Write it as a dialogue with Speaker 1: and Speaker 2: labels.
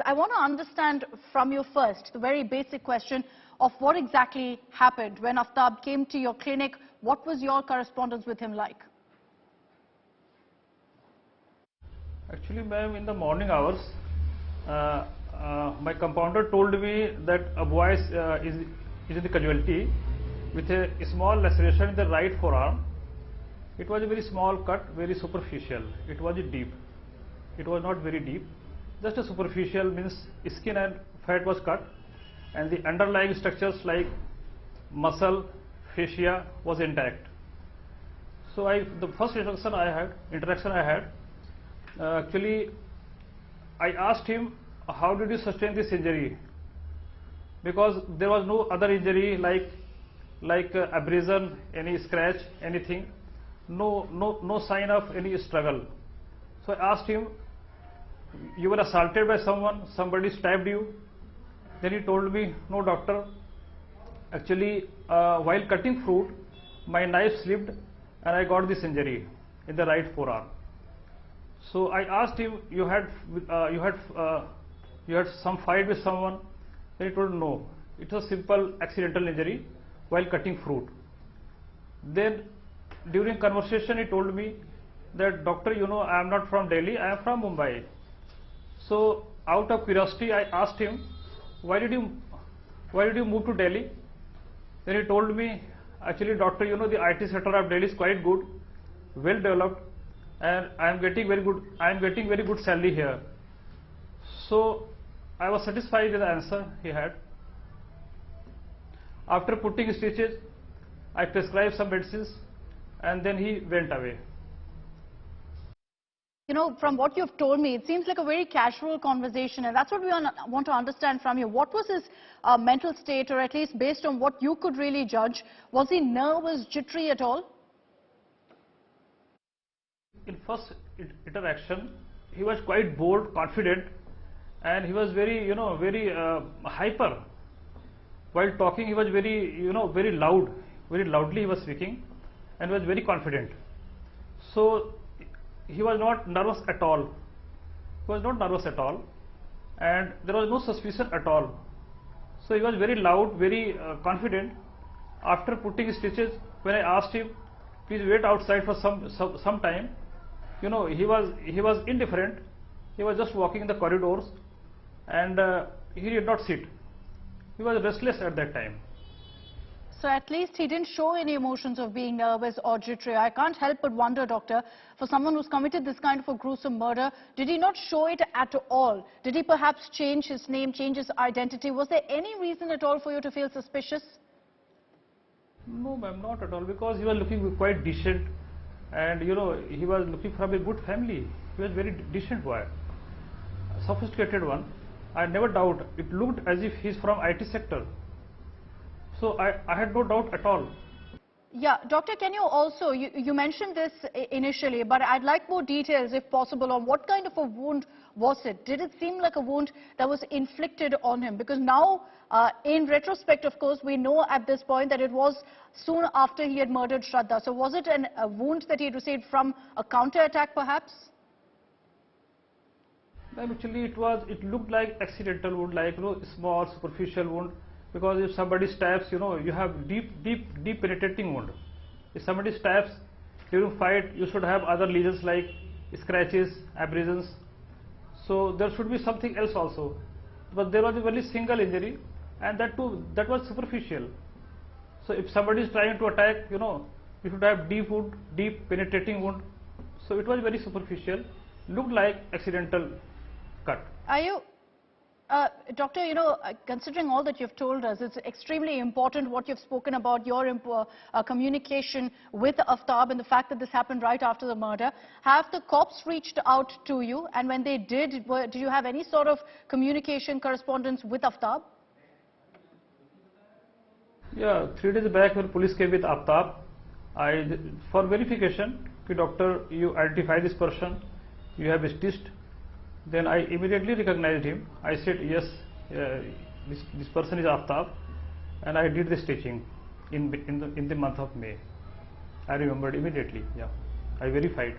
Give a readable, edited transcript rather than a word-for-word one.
Speaker 1: I want to understand from you first the very basic question of what exactly happened when Aftab came to your clinic. What was your correspondence with him like?
Speaker 2: Actually, ma'am, in the morning hours, my compounder told me that a boy is in the casualty with a small laceration in the right forearm. It was a very small cut, very superficial. It was deep. It was not very deep. Just a superficial, means skin and fat was cut, and the underlying structures like muscle, fascia was intact. So the first interaction I had, actually, I asked him, how did you sustain this injury? Because there was no other injury like abrasion, any scratch, anything, no sign of any struggle. So I asked him, you were assaulted by someone, somebody stabbed you? Then he told me, no doctor, actually while cutting fruit, my knife slipped and I got this injury in the right forearm. So I asked him, you had some fight with someone? Then he told no, it was simple accidental injury while cutting fruit. Then during conversation he told me that, doctor, you know, I am not from Delhi, I am from Mumbai. So out of curiosity I asked him, why did you move to Delhi? Then he told me, actually doctor, you know, the IT sector of Delhi is quite good, well developed, and I am getting very good salary here. So I was satisfied with the answer he had. After putting stitches, I prescribed some medicines and then he went away.
Speaker 1: You know, from what you've told me, it seems like a very casual conversation, and that's what we want to understand from you. What was his mental state, or at least based on what you could really judge? Was he nervous, jittery at all?
Speaker 2: In first interaction, he was quite bold, confident, and he was very, hyper. While talking, he was very loud, very loudly he was speaking, and was very confident. So he was not nervous at all. And there was no suspicion at all. So he was very loud, very confident. After putting stitches, when I asked him, please wait outside for some time, you know, he was indifferent. He was just walking in the corridors, and he did not sit. He was restless at that time.
Speaker 1: So at least he didn't show any emotions of being nervous or jittery. I can't help but wonder, doctor, for someone who's committed this kind of a gruesome murder, did he not show it at all? Did he perhaps change his name, change his identity? Was there any reason at all for you to feel suspicious?
Speaker 2: No, ma'am, not at all, because he was looking quite decent, and you know, he was looking from a good family. He was very decent boy, a sophisticated one. I never doubt. It looked as if he's from IT sector. So I had no doubt at all.
Speaker 1: Yeah, doctor, can you also, you mentioned this initially, but I'd like more details if possible on what kind of a wound was it? Did it seem like a wound that was inflicted on him? Because now, in retrospect, of course, we know at this point that it was soon after he had murdered Shraddha. So was it a wound that he had received from a counter-attack perhaps?
Speaker 2: Actually, it looked like accidental wound, like, you know, small superficial wound. Because if somebody stabs, you know, you have deep penetrating wound. If somebody stabs during fight, you should have other lesions like scratches, abrasions. So there should be something else also. But there was a very single injury, and that too, that was superficial. So if somebody is trying to attack, you know, you should have deep wound, deep penetrating wound. So it was very superficial, looked like accidental cut.
Speaker 1: Are you... Doctor, you know, considering all that you've told us, it's extremely important what you've spoken about, your communication with Aftab and the fact that this happened right after the murder. Have the cops reached out to you? And when they did you have any sort of communication, correspondence with Aftab?
Speaker 2: Yeah, 3 days back when police came with Aftab, for verification, doctor, you identify this person, you have stitched. Then I immediately recognized him. I said, yes, this person is Aftab, and I did the stitching in the month of May. I remembered immediately. Yeah, I verified.